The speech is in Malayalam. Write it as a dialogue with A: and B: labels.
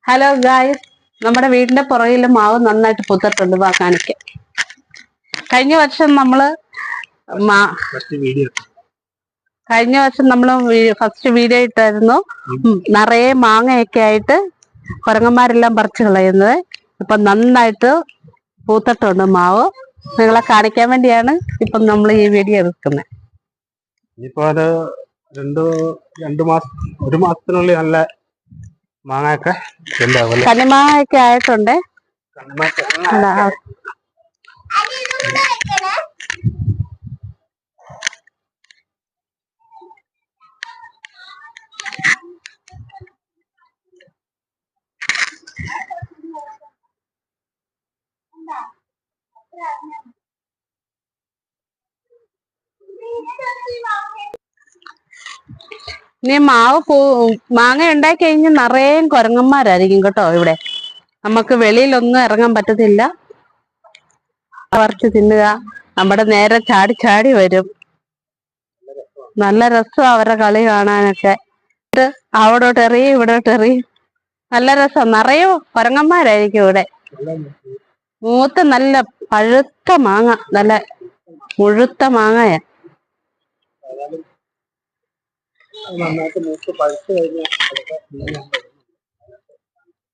A: ഹലോ ഗായ്സ്, നമ്മുടെ വീടിന്റെ പുറകിൽ മാവ് നന്നായിട്ട് പൂത്തിട്ടുണ്ട്. വാ കാണിക്കാം. കഴിഞ്ഞ വർഷം നമ്മള് ഫസ്റ്റ് വീഡിയോ ഇട്ടായിരുന്നു. നിറയെ മാങ്ങയൊക്കെ ആയിട്ട് കുരങ്ങന്മാരെല്ലാം പറിച്ചു കളയുന്നത്. ഇപ്പൊ നന്നായിട്ട് പൂത്തിട്ടുണ്ട് മാവ്. നിങ്ങളെ കാണിക്കാൻ വേണ്ടിയാണ് ഇപ്പൊ നമ്മൾ ഈ വീഡിയോ എടുക്കുന്നത്.
B: ഇനിയിപ്പോ അത് ഒരു മാസത്തിനുള്ളിൽ നല്ല മാങ്ങയൊക്കെ
A: കണ്ണിമാങ്ങയൊക്കെ ആയിട്ടുണ്ട്. ഇനി മാങ്ങ ഉണ്ടായി കഴിഞ്ഞ് നിറയെ കുരങ്ങന്മാരായിരിക്കും കേട്ടോ. ഇവിടെ നമുക്ക് വെളിയിലൊന്നും ഇറങ്ങാൻ പറ്റത്തില്ല. പറിച്ച് തിന്നുക. നമ്മുടെ നേരെ ചാടി ചാടി വരും. നല്ല രസം അവരുടെ കളി കാണാനൊക്കെ. അവിടോട്ട് എറിയും ഇവിടോട്ട് എറിയും. നല്ല രസം. നിറയെ കുരങ്ങന്മാരായിരിക്കും ഇവിടെ. മൂത്ത നല്ല പഴുത്ത മാങ്ങ, നല്ല മുഴുത്ത മാങ്ങയാ.
B: നന്നായിട്ട് മൂത്ത് പഴുത്ത് കഴിഞ്ഞാൽ